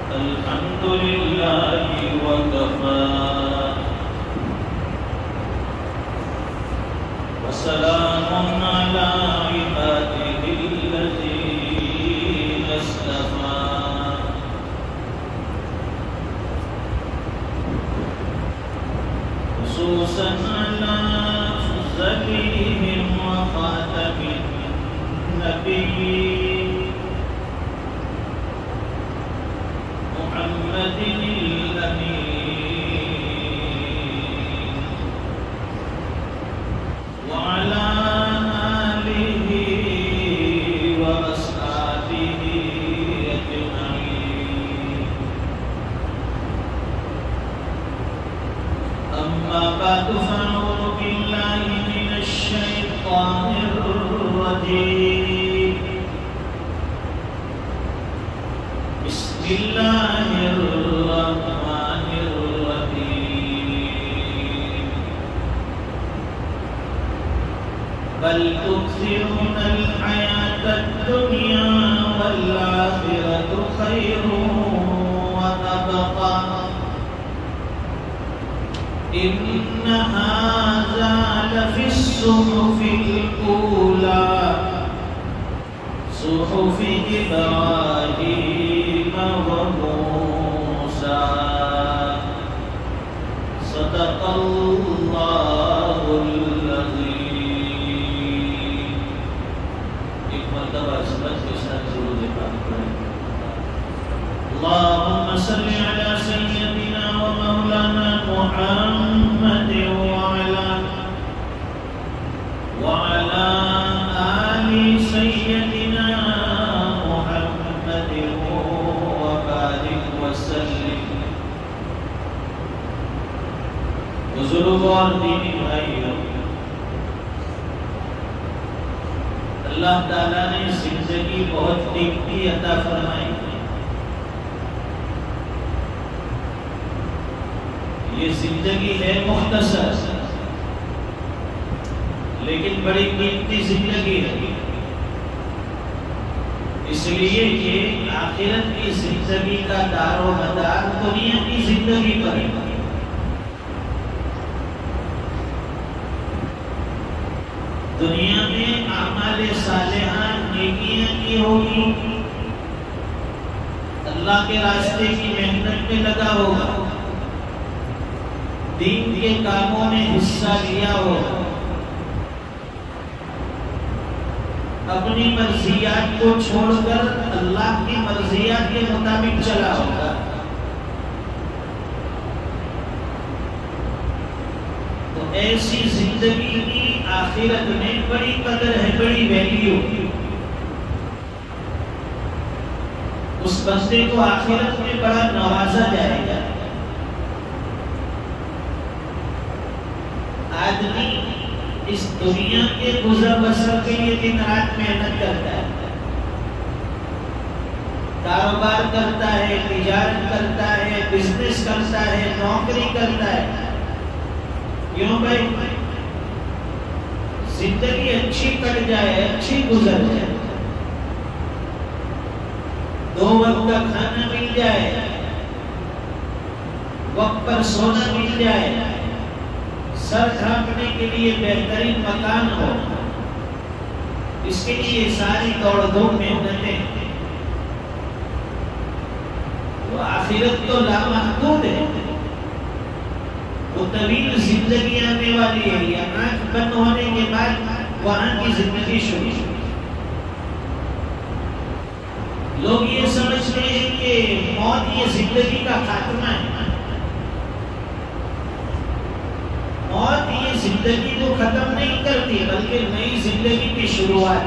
الحمد لله وكفى وسلام على عباده الذين اصطفى خصوصا على أفضلهم وخاتم النبيين محمد الأمين وعلى آله وأصحابه أجمعين. أما بعد فأعوذ بالله من الشيطان الرجيم. بسم الله الرحمن الرحيم. بل تؤثرون الحياة الدنيا والآخرة خير وأبقى إن هذا لفي الصحف الأولى صحف إبراهيم وموسى. صدق الله العظيم. ایک مرتبہ عظمت کے ساتھ درود پاک پڑھیں. اللهم صل على سيدنا ومولانا محمد وعلى آل سيدنا محمد وبارك وسلم. بزرگوں اور دینی بھائیوں، اللہ تعالیٰ نے زندگی بہت قیمتی عطا فرمائی. یہ زندگی ہے مختصر لیکن بڑی قیمتی زندگی ہے، اس لیے کہ آخرت کی زندگی کا دار و مدار دنیا کی زندگی پر ہے. دنیا میں اعمال صالحہ نیکیاں کی ہوگی، اللہ کے راستے کی محنت میں لگا ہوگا، دین کے کاموں میں حصہ لیا ہوگا، اپنی مرضیات کو چھوڑ کر اللہ کی مرضیات کے مطابق چلا ہوگا. تو ایسی زندگی کی آخرت میں بڑی قدر ہے، بڑی ویلیو. اس بندے کو آخرت میں بڑا نوازا جائے گا. آدمی اس دنیا کے گزر بسر کے لیے دن رات محنت کرتا ہے، کاروبار کرتا ہے، تجارت کرتا ہے، بزنس کرتا ہے، نوکری کرتا ہے. کیوں بھائی؟ زندگی اچھی کٹ جائے، اچھی گزر جائے، 2 وقت کا کھانا مل جائے، وقت پر سونا مل جائے، سر ڈھانپنے کے لیے بہترین مکان ہو. اس کے لیے ساری دوڑ دھوپ محنتیں. وہ آخرت تو لامحدود ہے، وہ طویل زندگی آنے والی ہے. یا آنکھ بند ہونے کے بعد وہاں کی زندگی شروع. لوگ یہ سمجھتے ہیں کہ موت یہ زندگی کا خاتمہ ہے. موت یہ زندگی کو ختم نہیں کرتی بلکہ نئی زندگی کی شروعات.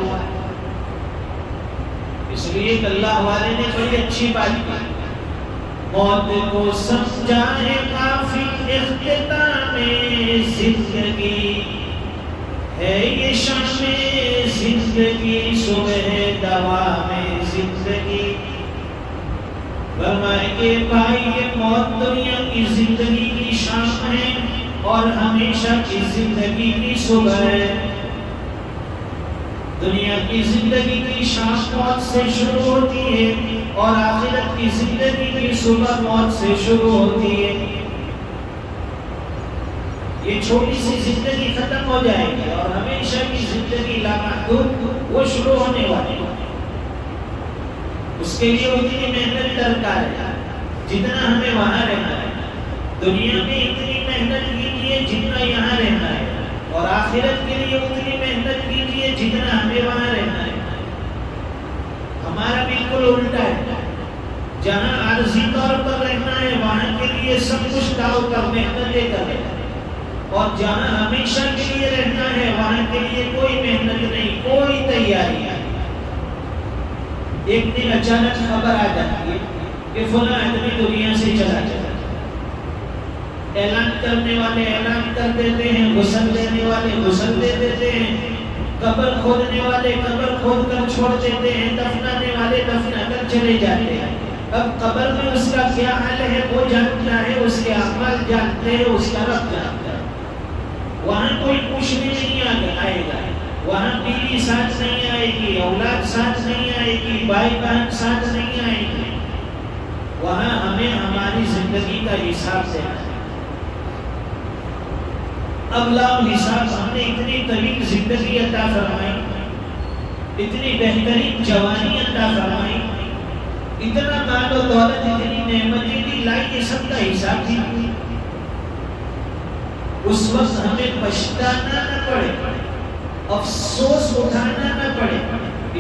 اس لیے اللہ والے نے بڑی اچھی بات کی. موت کو سمجھا ہے کافی اختتام زندگی ہے، یہ شام زندگی صبح دوام زندگی. فرمائے کہ بھائی یہ موت دنیا کی زندگی کی شام ہے اور ہمیشہ کی زندگی کی صبح ہے. دنیا کی زندگی کی شام موت سے شروع ہوتی ہے اور آخرت کی زندگی کی صبح موت سے شروع ہوتی ہے. یہ چھوٹی سی زندگی ختم ہو جائے گی اور ہمیشہ کی زندگی لامحدود وہ شروع ہونے والی ہے. اس کے لیے اتنی محنت درکار ہے جتنا ہمیں وہاں رہنا ہے. دنیا میں اتنی محنت کیجیے جتنا یہاں رہنا ہے اور آخرت کے لیے اتنی محنت کیجیے جتنا ہمیں وہاں رہنا ہے. ہمارا بالکل الٹا ہے. جہاں عارضی طور پر رہنا ہے وہاں کے لیے سب کچھ داؤ کر محنتیں کریں اور جہاں ہمیشہ کے لیے رہنا ہے وہاں کے لیے کوئی محنت نہیں, کوئی تیاری نہیں. ایک دن اچانک خبر آ جاتی ہے کہ فلاں آدمی دنیا سے چلا جائے. اعلان کرنے والے اعلان کر دیتے ہیں, غسل دینے والے غسل دے دیتے ہیں, قبر کھودنے والے قبر کھود کر چھوڑ دیتے ہیں, دفنانے والے دفنا کر چلے جاتے ہیں. اب قبر میں اس کا کیا حال ہے وہ جانتا ہے, اس کے اعمال جانتے ہیں, اس کا رب جانتا ہے. وہاں کوئی پوچھنے نہیں آئے گا, وہاں بیوی ساتھ نہیں آئے گی, اولاد ساتھ نہیں آئے گی, بھائی بہن ساتھ نہیں آئے گی. وہاں ہمیں ہماری زندگی کا حساب دینا ہے. اب لاؤ حساب, ہم نے اتنی طویل زندگی عطا فرمائی, اتنی بہترین جوانی عطا فرمائی, اتنا مال و دولت, اتنی نعمتیں دی, لائیے سب کا حساب دیجیے. اس وقت ہمیں پچھتانا نہ پڑے, افسوس اٹھانا نہ پڑے.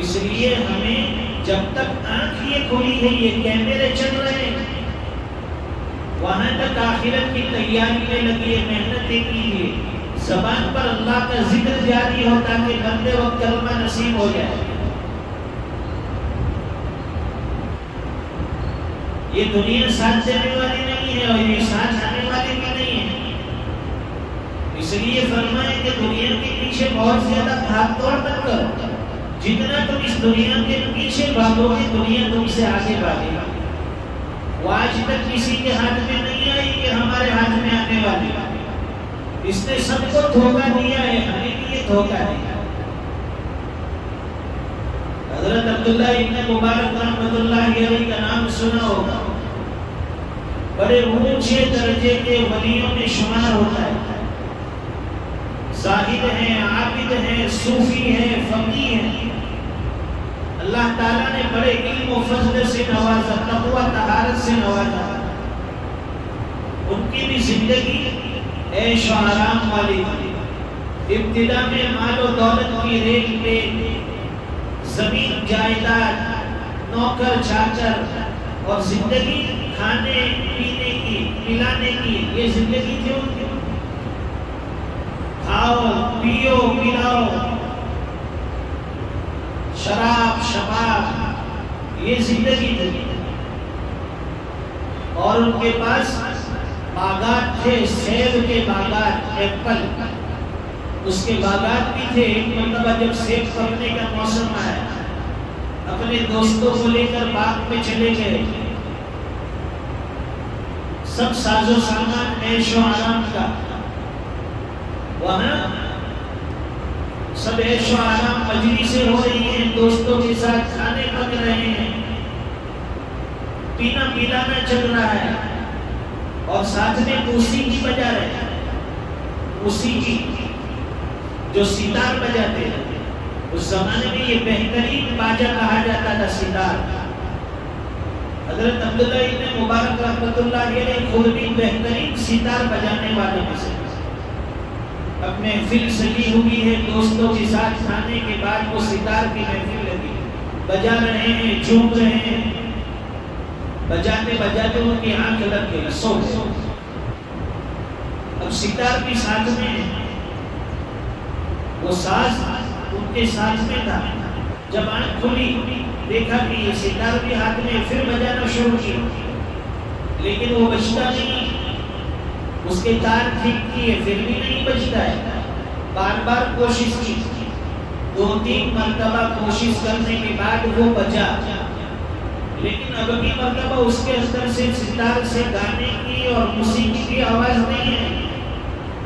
اس لیے ہمیں جب تک آنکھ یہ کھلی ہے, یہ کیمرے چل رہے ہیں, وہاں تک آخرت کی تیاری میں لگیے, محنتیں کیجیے. زبان پر اللہ کا ذکر جاری ہو تاکہ بندے وقت کلمہ نصیب ہو جائے. یہ دنیا ساتھ دینے والی نہیں ہے اور یہ ساتھ آنے والی بھی نہیں ہے. اس لیے فرمائے کہ دنیا کے پیچھے بہت زیادہ بھاگ دوڑ مت کرو. جتنا تم اس دنیا کے پیچھے بھاگو گے دنیا تم سے آگے بھاگے گا. وہ آج تک کسی کے ہاتھ میں نہیں آئی کہ ہمارے ہاتھ میں آنے والی. اس نے سب کو دھوکہ دیا ہے, ہمیں بھی یہ دھوکہ دیا. حضرت عبداللہ ابن مبارک رحمۃ اللہ علیہ کا نام سنا ہوگا. بڑے اونچے درجے کے ولیوں میں شمار ہوتا ہے. زاہد ہیں, عابد ہیں, صوفی ہیں, فقیہ ہیں. اللہ تعالیٰ نے بڑے علم و فضل سے نوازا, تقوی طہارت سے نوازا. ان کی بھی زندگی عیش و آرام والی تھی. ابتدا میں مال و دولت کی ریل پہ, زمین جائیداد, نوکر چاکر اور زندگی کھانے پینے کی, پلانے کی, یہ زندگی تھی ان کی. کھاؤ پیو پلاؤ, شراب شباب, یہ زندگی تھی. اور ان کے پاس باغات تھے, سیب کے باغات, ایپل, اس کے باغات بھی تھے. ایک مرتبہ جب سیب پکنے کا موسم آیا, اپنے دوستوں کو لے کر باغ میں چلے گئے. سب ساز و سامان عیش و آرام کا, وہاں سب عیش و آرام مجلسیں ہو رہی ہیں, دوستوں کے ساتھ کھانے پک رہے ہیں, پینا پلانا چل رہا ہے اور ساتھ میں موسیقی بجا رہے ہیں. موسیقی جو ستار بجاتے ہیں, اس زمانے میں یہ بہترین باجا کہا جاتا تھا, ستار. حضرت عبداللہ ابن مبارک رحمۃ اللہ علیہ خود بھی بہترین ستار بجانے والوں میں سے. اب محفل سجی ہوئی ہے, دوستوں کے ساتھ کھانے کے بعد وہ ستار کی محفل لگی, بجا رہے ہیں, جھوم رہے ہیں. بجاتے بجاتے ان کی آنکھ لگ گئی, سو گئے. اب ستار بھی ساتھ میں, وہ ساز ان کے ساتھ میں تھا. جب آنکھ کھلی دیکھا کہ یہ ستار بھی ہاتھ میں, پھر بجانا شروع کیا, لیکن وہ بجتا نہیں. اس کے تار ٹھیک کیے, پھر بھی نہیں بجتا ہے. بار بار کوشش کی, 2-3 مرتبہ کوشش کرنے کے بعد وہ بجا, لیکن اب بھی مرتبہ اس کے اندر سے ستار سے گانے کی اور موسیقی کی آواز نہیں ہے,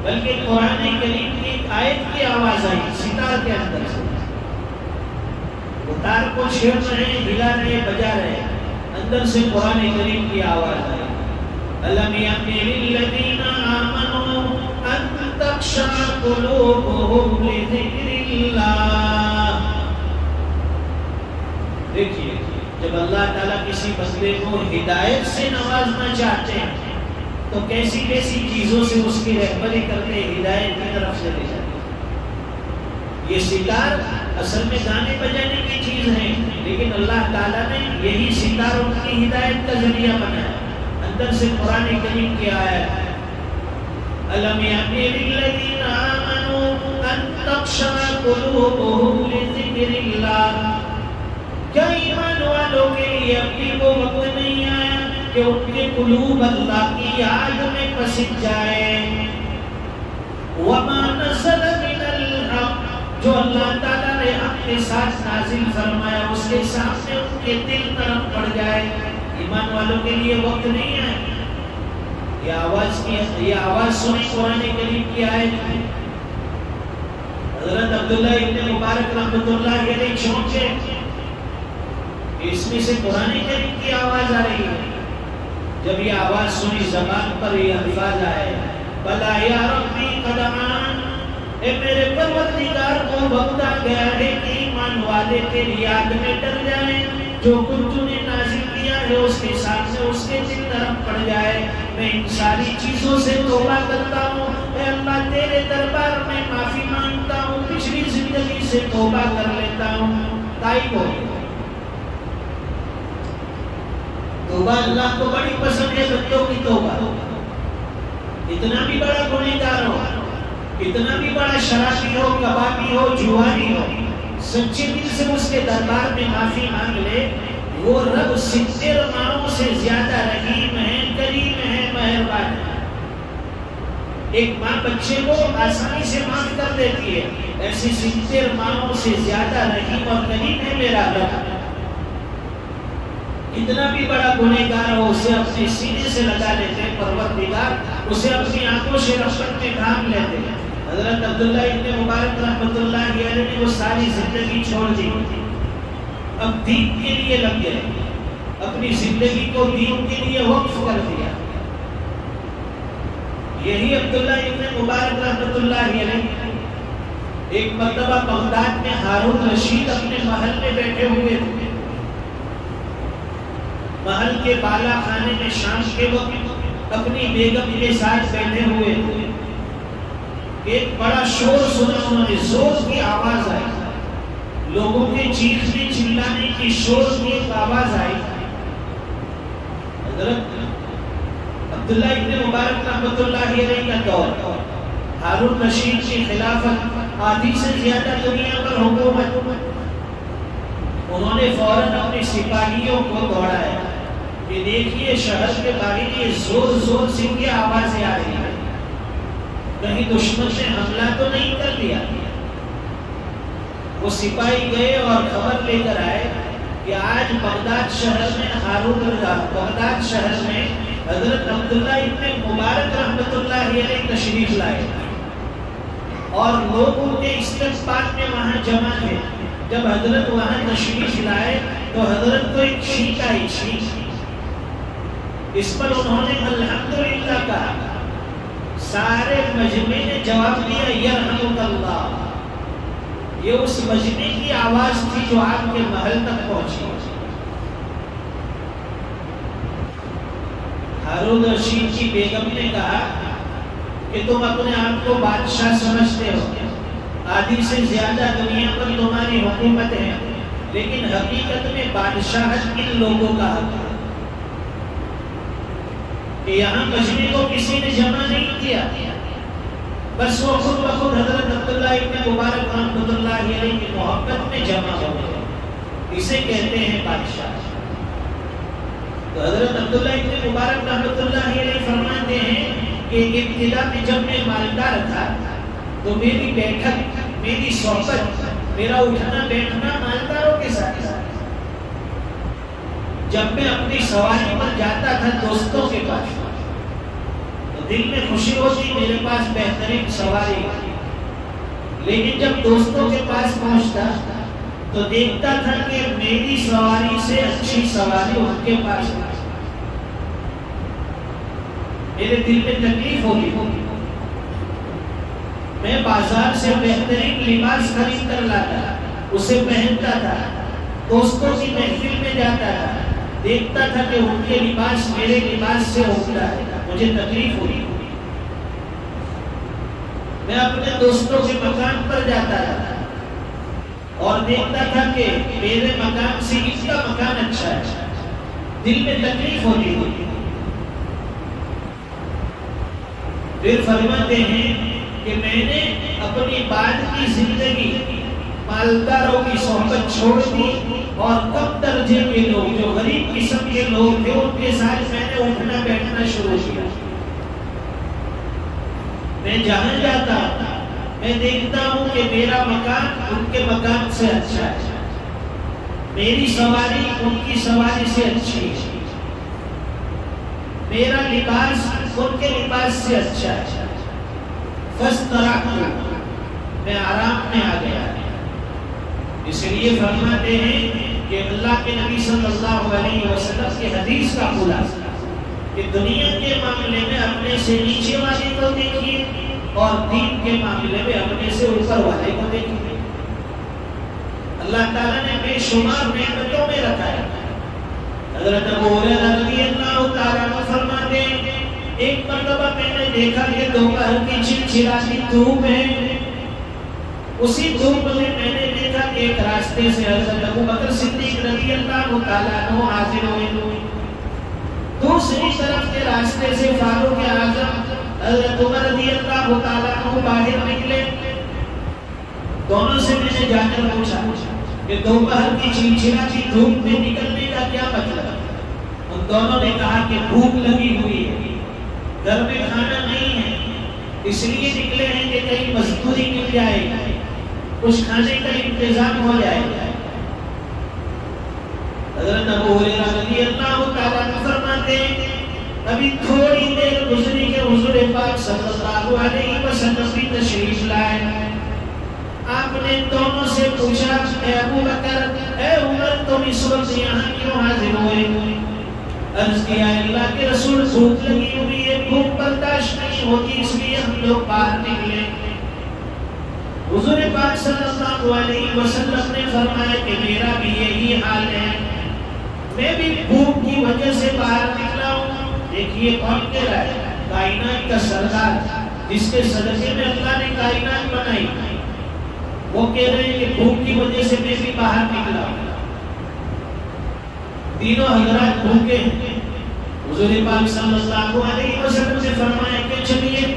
بلکہ قرآن کریم کی ایک آیت کی آواز آئی ستار کے اندر سے. وہ تار کو چھیڑ رہے ہیں، ہلا رہے ہیں، بجا رہے ہیں، اندر سے قرآن کریم کی آواز آئی، أَلَمْ يَأْنِ لِلَّذِينَ آمَنُوا أَن تَخْشَعَ قُلُوبُهُمْ لِذِكْرِ اللَّهِ۔ دیکھیے، جب اللہ تعالیٰ کسی بندے کو ہدایت سے نوازنا چاہتے ہیں تو کیسی کیسی چیزوں سے اس کی رہبری کرتے ہدایت کی طرف سے لے جاتے ہیں۔ یہ ستار اصل میں گانے بجانے کی چیز ہے، لیکن اللہ تعالیٰ نے یہی ستار ان کی ہدایت کا ذریعہ بنایا۔ اندر سے قرآن کریم کی آیت، أَلَمْ يَأْنِ لِلَّذِينَ آمَنُوا أَن تَخْشَعَ قُلُوبُهُمْ لِذِكْرِ اللَّهِ۔ کیا ایمان والوں کے لیے ابھی وہ وقت نہیں آیا کہ ان کے قلوب اللہ کی یاد میں پسند جائے؟ وَمَا نَزَلَ مِنَ الْحَقِّ، جو اللہ تعالیٰ نے اپنے ساتھ نازل فرمایا اس کے سامنے ان کے دل نرم پڑ جائے۔ ایمان والوں کے لیے وقت نہیں ہے۔ یہ آواز سنی قرآن کریم کی آیت، حضرت عبداللہ ابن مبارک رحمۃ اللہ علیہ چونکے، اس میں سے قرآن کریم کی آواز آ رہی ہے۔ جب یہ آواز سنی زبان پر یہ الفاظ آئے، بلا یا ربی قد آن، اے میرے پروردگار کو وقت آ گیا ہے کہ ایمان والے تیری یاد میں ڈر جائیں، جو کچھ تو نے نازل کیا ہے اس کے سامنے اس کے دل نرم پڑ جائے۔ میں ان ساری چیزوں سے توبہ کرتا ہوں، اے اللہ تیرے دربار میں معافی مانگتا ہوں، پچھلی زندگی سے توبہ کر لیتا ہوں۔ تائب ہو، توبہ اللہ کو بڑی پسند ہے، بچوں کی توبہ۔ اتنا بھی بڑا گنہگار ہو، اتنا بھی بڑا شرابی ہو، کبابی ہو، جواری ہو، سچے دل سے اس کے دربار میں معافی مانگ لے، وہ رب 70 ماہوں سے زیادہ رحیم ہے، کریم ہے، مہربان ہے۔ ایک ماں بچے کو آسانی سے معاف کر دیتی ہے، ایسی 70 ماہوں سے زیادہ رحیم اور کریم ہے میرا رب۔ اتنا بھی بڑا گنہگار ہو، اسے اپنے سینے سے لگا لیتے ہیں پروردگار، اسے اپنی آنکھوں سے رحمت میں ڈھانپ لیتے ہیں۔ حضرت عبداللہ ابن مبارک رحمۃ اللہ علیہ نے وہ ساری زندگی چھوڑ دی، اب دین کے لیے لگ گئے، اپنی زندگی کو دین کے لیے وقف کر دیا۔ یہی عبداللہ ابن مبارک رحمۃ اللہ علیہ ایک مرتبہ بغداد میں ہارون رشید اپنے محل میں بیٹھے ہوئے تھے، محل کے بالا خانے میں شام کے وقت اپنی بیگم کے ساتھ بیٹھے ہوئے تھے۔ ایک بڑا شور سنا انہوں نے، زور کی آواز آئی، لوگوں کے چیخنے چلانے کی شور کی ایک آواز آئی۔ حضرت عبداللہ ابن مبارک رحمۃ اللہ علیہ کا دور، ہارون رشید کی خلافت، آدھی سے زیادہ دنیا پر حکومت، انہوں نے فوراً اپنے سپاہیوں کو دوڑایا کہ دیکھیے شہر کے باہر یہ زور زور سے کیا آوازیں آ رہی ہیں، کہیں دشمن نے حملہ تو نہیں کر دیا؟ وہ سپاہی گئے اور خبر لے کر آئے کہ آج بغداد شہر میں بغداد شہر میں حضرت عبداللہ ابن مبارک رحمۃ اللہ علیہ تشریف لائے اور لوگ ان کے استقبال میں وہاں جمع تھے۔ جب حضرت وہاں تشریف لائے تو حضرت کو ایک چھینک آئی، چھینک، اس پر انہوں نے الحمدللہ کہا، سارے مجمع نے جواب دیا یرحمک اللہ۔ یہ اس مجمع کی آواز تھی جو آپ کے محل تک پہنچی۔ ہارون رشید کی بیگم نے کہا کہ تم اپنے آپ کو بادشاہ سمجھتے ہو، آدھی سے زیادہ دنیا پر تمہاری حکومت ہے، لیکن حقیقت میں بادشاہت ان لوگوں کا حق ہے کہ یہاں مجمع کو کسی نے جمع نہیں کیا، بس وہ خود بخود حضرت عبداللہ ابن مبارک رحمۃ اللہ علیہ کی محبت میں جمع ہو گئے، اسے کہتے ہیں بادشاہ۔ تو حضرت عبداللہ ابن مبارک رحمۃ اللہ علیہ فرماتے ہیں کہ ابتدا میں جب میں مالدار تھا تو میری بیٹھک، میری صحبت، میرا اٹھنا بیٹھنا مالداروں کے ساتھ تھا۔ جب میں اپنی سواری پر جاتا تھا دوستوں کے پاس تو دل میں خوشی ہوتی میرے پاس بہترین سواری، لیکن جب دوستوں کے پاس پہنچتا تو دیکھتا تھا کہ میری سواری سے اچھی سواری ان کے پاس ہے، میرے دل میں تکلیف ہوگی، میں بازار سے بہترین لباس خرید کر لاتا، اسے پہنتا تھا، دوستوں کی محفل میں جاتا تھا، دیکھتا تھا کہ ان کے لباس میرے لباس سے عمدہ ہے، مجھے تکلیف ہوئی، میں اپنے دوستوں کے مکان پر جاتا تھا اور دیکھتا تھا کہ میرے مکان سے اس کا مکان اچھا ہے، دل میں تکلیف ہوتی ہوئی۔ پھر فرماتے ہیں کہ میں نے اپنی بعد کی زندگی مالداروں کی صحبت چھوڑ دی اور کم درجے کے لوگ جو غریب قسم کے لوگ تھے ان کے ساتھ میں نے اٹھنا بیٹھنا شروع کیا۔ میں جہاں جاتا میں دیکھتا ہوں کہ میرا مکان ان کے مکان سے اچھا ہے، میری سواری ان کی سواری سے اچھی ہے، میرا لباس ان کے لباس سے اچھا ہے، فاسترحت، میں آرام میں آ گیا۔ اس لیے فرماتے ہیں کہ اللہ کے نبی صلی اللہ علیہ وسلم کی حدیث کا خلاصہ کہ دنیا کے معاملے میں اپنے سے نیچے والے کو دیکھیے اور دین کے معاملے میں اپنے سے اوپر والے کو دیکھیے۔ اللہ تعالیٰ نے بے شمار نعمتوں میں رکھا ہے۔ حضرت ابو ہریرہ رضی اللہ تعالیٰ عنہ فرماتے ہیں ایک مرتبہ میں نے دیکھا کہ دوپہر کی چلچلاتی دھوپ ہے، اسی دھوپ میں نے دیکھا کہ ایک راستے سے حضرت ابو بکر صدیق رضی اللہ تعالیٰ عنہ حاضر ہوئے، دوسری طرف کے راستے سے فاروق اعظم حضرت عمر رضی اللہ تعالیٰ عنہ باہر نکلے۔ دونوں سے میں نے جا کر پوچھا کہ دوپہر کی چلچلاتی دھوپ میں نکلنے کا کیا مطلب ہے؟ ان دونوں نے کہا کہ بھوک لگی ہوئی ہے، گھر میں کھانا نہیں ہے، اس لیے نکلے ہیں کہ کہیں مزدوری مل جائے، کچھ کھانے کا انتظام ہو جائے۔ حضرت ابو ہریرہ رضی اللہ تعالیٰ عنہ فرماتے ہیں ابھی تھوڑی دیر گزری کہ حضور پاک صلی اللہ علیہ وسلم بھی تشریف لائے۔ آپ نے دونوں سے پوچھا اے ابو بکر اے عمر تم اس وقت یہاں کیوں حاضر ہوئے؟ عرض کیا اللہ کے رسول بھوک لگی ہوئی ہے، بھوک برداشت نہیں ہوتی اس لیے ہم لوگ باہر نکلے۔ حضور پاک صلی اللہ علیہ وسلم نے فرمایا کہ میرا بھی یہی حال ہے، میں بھی بھوک کی وجہ سے باہر نکلا ہوں۔ دیکھیے کون کہہ رہا ہے؟ کائنات کا سردار جس کے صدقے میں اللہ نے کائنات بنائی، وہ کہہ رہے ہیں کہ بھوک کی وجہ سے میں بھی باہر نکلا۔ تینوں حضرات بھوکے ہیں۔ حضور پاک صلی اللہ علیہ وسلم نے فرمایا کہ چلیے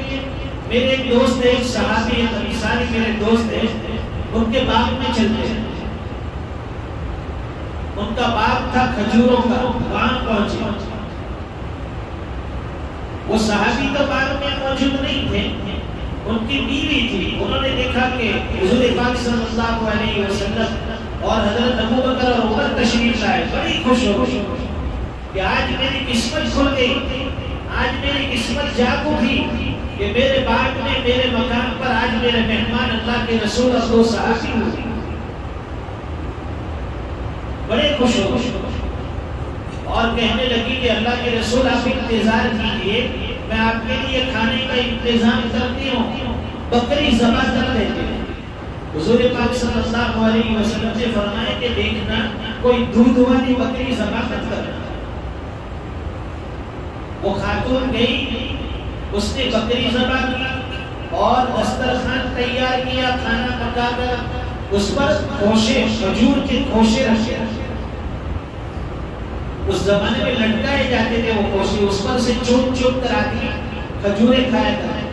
میرے ایک دوست ہے، ایک صحابی ہے، سارے میرے دوست ہیں، ان کے باغ میں چلتے ہیں۔ ان کا باغ تھا کھجوروں کا، وہاں پہنچے۔ وہ صحابی تو باغ میں موجود نہیں تھے، ان کی بیوی تھی۔ انہوں نے دیکھا کہ حضور پاک صلی اللہ علیہ وسلم اور حضرت ابو بکر اور عمر تشریف لائے، بڑی خوش ہو کہ آج میری قسمت کھل گئی، آج میری قسمت جاگ اٹھی کہ میرے باغ میں میرے مکان پر آج میرے مہمان اللہ کے رسول اور دو صحابی ہوئے۔ بڑے خوش ہو اور کہنے لگی کہ اللہ کے رسول آپ انتظار کیجئے، میں آپ کے لیے کھانے کا انتظام کرتی ہوں، بکری ذبح کر دیتے ہیں۔ حضور پاک صلی اللہ علیہ وسلم نے فرمایا کہ دیکھنا کوئی دودھ والی بکری ذبح مت کرنا۔ وہ خاتون گئی، اس نے بکری ذبح کی اور دسترخوان تیار کیا، کھانا پکا کر اس پر کھوشے، کھجور کے کھوشے رکھے۔ اس زمانے میں لٹکائے جاتے تھے وہ کھوشے، اس پر سے چوب چوب کر آدمی کھجوریں کھایا کرتے،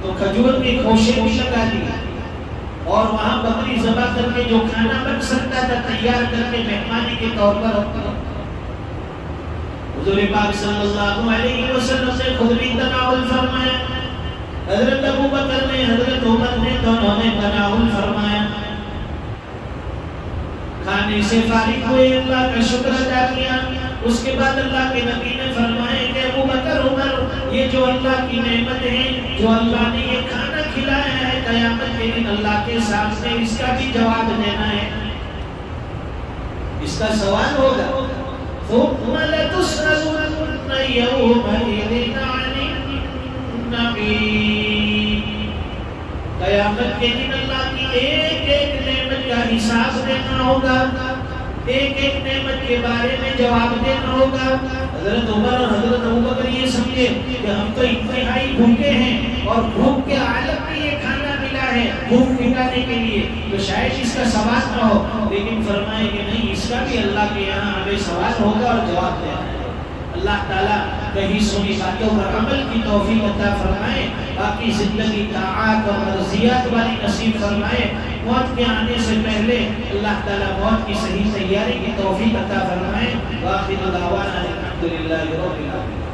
تو کھجور کے کھوشے بھی لگا دیے اور وہاں بکری ذبح کر کے جو کھانا بن سکتا تھا تیار کر کے مہمانی کے طور پر رکھا۔ حضور پاک صلی اللہ علیہ وسلم نے خود بھی تناول فرمایا، حضرت ابو بکر نے، حضرت عمر نے، دونوں نے تناول فرمایا۔ کھانے سے فارغ ہوئے، اللہ کا شکر ادا کیا۔ اس کے بعد اللہ کے نبی نے فرمایا کہ ابو بکر، عمر، یہ جو اللہ کی نعمت ہے، جو اللہ نے یہ کھانا کھلایا ہے، قیامت کے دن اللہ کے سامنے اس کا بھی جواب دینا ہے، اس کا سوال ہوگا۔ ثم لتسألن يومئذ عن النعيم، قیامت کے دن اللہ کی ایک ایک نعمت کا حساب دینا ہوگا، ایک ایک نعمت کے بارے میں جواب دینا ہوگا۔ حضرت عمر اور حضرت ابوبکر یہ سمجھے کہ ہم تو انتہائی بھوکے ہیں اور بھوک کے عالم میں یہ کھانا ملا ہے بھوک مٹانے کے لیے، تو شاید اس کا سوال نہ ہو، لیکن فرمائے کہ نہیں، اس کا بھی اللہ کے یہاں ہمیں سوال ہوگا اور جواب دینا ہے۔ اللہ تعالیٰ کہیں سنی باتوں پر عمل کی توفیق عطا فرمائے، باقی زندگی طاعات اور مرضیات والی نصیب فرمائے، موت کے آنے سے پہلے اللہ تعالیٰ موت کی صحیح تیاری کی توفیق عطا فرمائے۔ وآخر دعوانا الحمدللہ رب العالمین۔